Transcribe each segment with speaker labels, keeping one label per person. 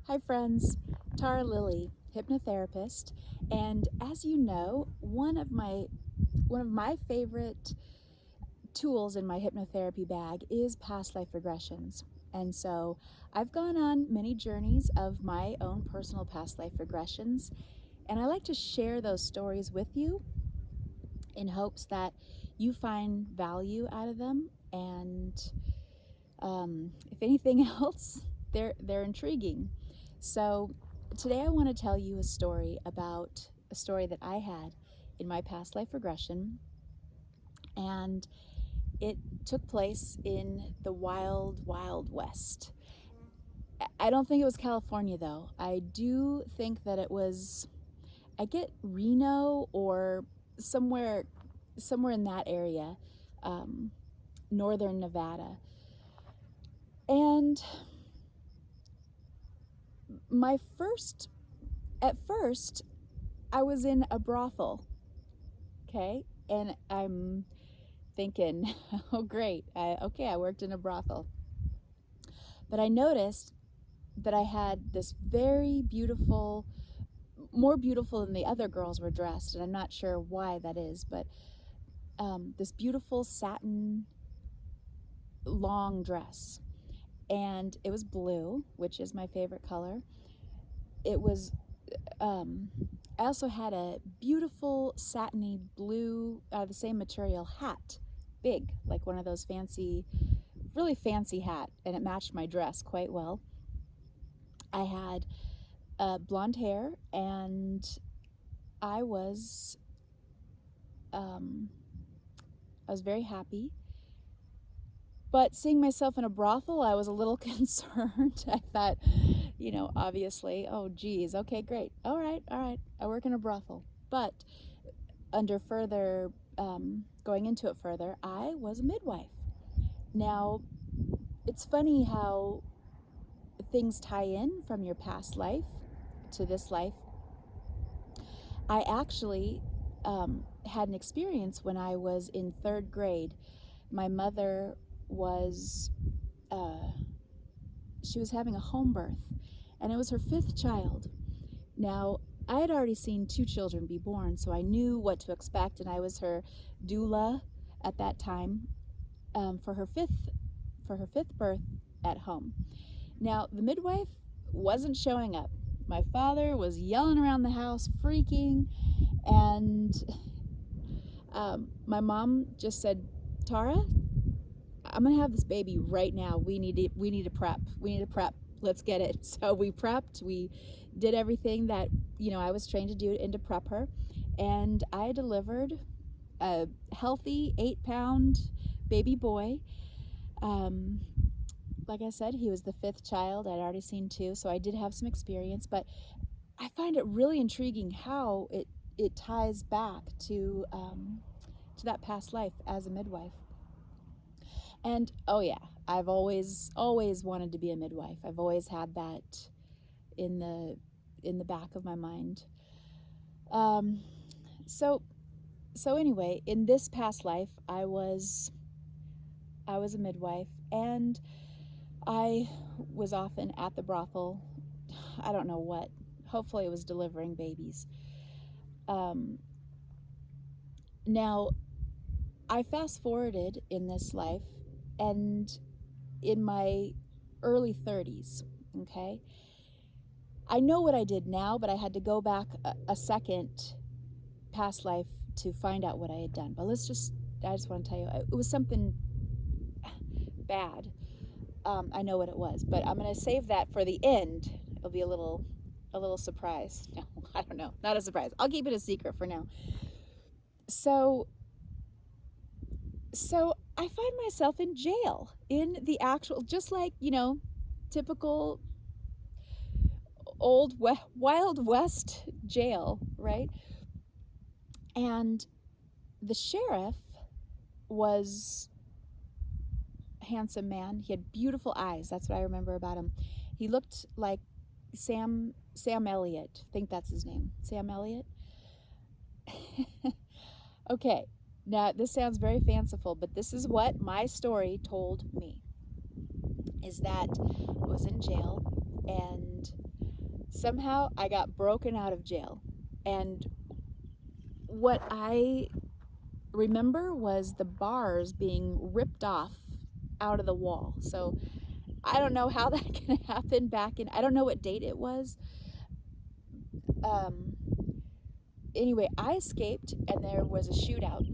Speaker 1: Hi friends, Tara Lilly, hypnotherapist, and as you know, one of my favorite tools in my hypnotherapy bag is past life regressions. And so I've gone on many journeys of my own personal past life regressions, and I like to share those stories with you in hopes that you find value out of them, and if anything else, they're intriguing. So today I want to tell you a story about a story that I had in my past life regression, and it took place in the wild, wild west. I don't think it was California though. I do think that it was, I get Reno or somewhere in that area, northern Nevada. And at first, I was in a brothel, okay? And I'm thinking, oh, great. I worked in a brothel. But I noticed that I had this very beautiful, more beautiful than the other girls were dressed. And I'm not sure why that is, but this beautiful satin long dress. And it was blue, which is my favorite color. It was I also had a beautiful satiny blue, the same material hat, big, like one of those fancy, really fancy hat, and it matched my dress quite well. I had blonde hair, and I was very happy. But seeing myself in a brothel, I was a little concerned. I thought, obviously, oh geez, okay, great, all right, I work in a brothel. But under further, going into it further, I was a midwife. Now, it's funny how things tie in from your past life to this life. I actually had an experience when I was in third grade. My mother was, she was having a home birth, and it was her fifth child. Now, I had already seen 2 children be born, so I knew what to expect, and I was her doula at that time, for her fifth birth at home. Now, the midwife wasn't showing up. My father was yelling around the house, freaking, and my mom just said, "Tara, I'm gonna have this baby right now. We need to prep. Let's get it." So we prepped. We did everything that I was trained to do to prep her, and I delivered a healthy 8-pound baby boy. Like I said, he was the 5th child. I'd already seen 2, so I did have some experience, but I find it really intriguing how it ties back to that past life as a midwife. And oh yeah, I've always wanted to be a midwife. I've always had that in the back of my mind. So anyway, in this past life, I was a midwife, and I was often at the brothel. I don't know what. Hopefully, it was delivering babies. Now, I fast forwarded in this life, and in my early 30s, okay? I know what I did now, but I had to go back a second past life to find out what I had done. But I just want to tell you, it was something bad. I know what it was, but I'm going to save that for the end. It'll be a little surprise. No, I don't know. Not a surprise. I'll keep it a secret for now. So I find myself in jail, in the actual, just like, typical old Wild West jail, right? And the sheriff was a handsome man. He had beautiful eyes. That's what I remember about him. He looked like Sam Elliott. I think that's his name. Sam Elliott. Okay, now this sounds very fanciful, but this is what my story told me, is that I was in jail, and somehow I got broken out of jail. And what I remember was the bars being ripped off out of the wall. So I don't know how that can happen back in, I don't know what date it was. Anyway, I escaped and there was a shootout.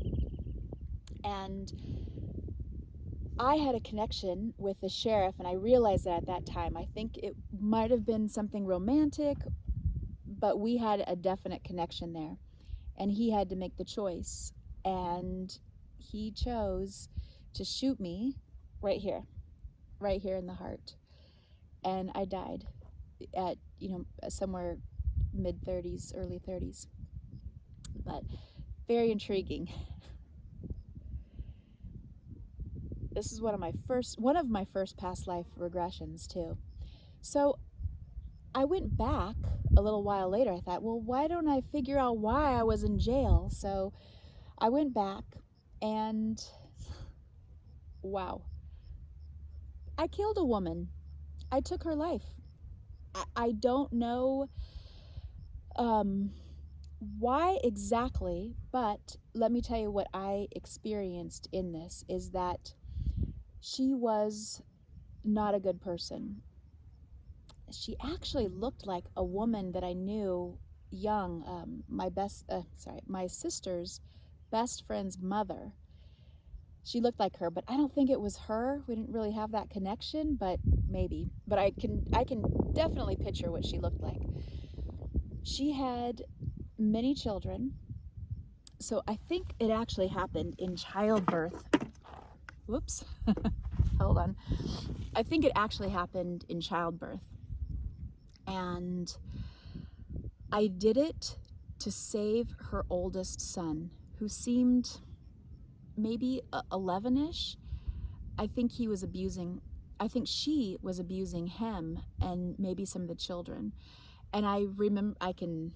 Speaker 1: And I had a connection with the sheriff, and I realized that at that time. I think it might have been something romantic, but we had a definite connection there. And he had to make the choice. And he chose to shoot me right here in the heart. And I died at, somewhere mid-30s, early 30s. But very intriguing. This is one of my first past life regressions too. So I went back a little while later. I thought, well, why don't I figure out why I was in jail? So I went back and wow, I killed a woman. I took her life. I don't know why exactly, but let me tell you what I experienced in this is that she was not a good person. She actually looked like a woman that I knew young, my sister's best friend's mother. She looked like her, but I don't think it was her. We didn't really have that connection, but maybe. But I can definitely picture what she looked like. She had many children. So I think it actually happened in childbirth. Whoops. Hold on. I think it actually happened in childbirth. And I did it to save her oldest son, who seemed maybe 11-ish. I think she was abusing him and maybe some of the children. And I remember, I can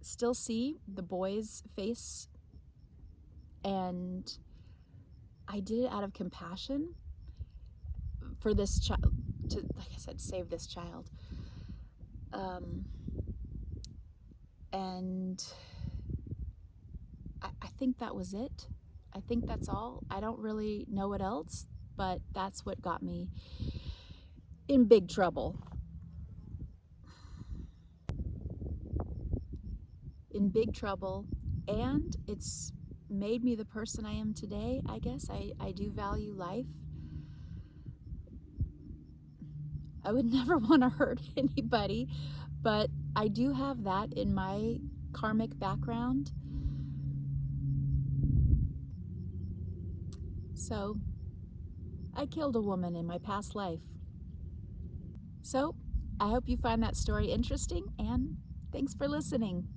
Speaker 1: still see the boy's face, and I did it out of compassion for this child, to, like I said, save this child. And I think that was it. I think that's all. I don't really know what else, but that's what got me in big trouble. In big trouble, and it's made me the person I am today, I guess. I do value life. I would never want to hurt anybody, but I do have that in my karmic background. So I killed a woman in my past life. So I hope you find that story interesting, and thanks for listening.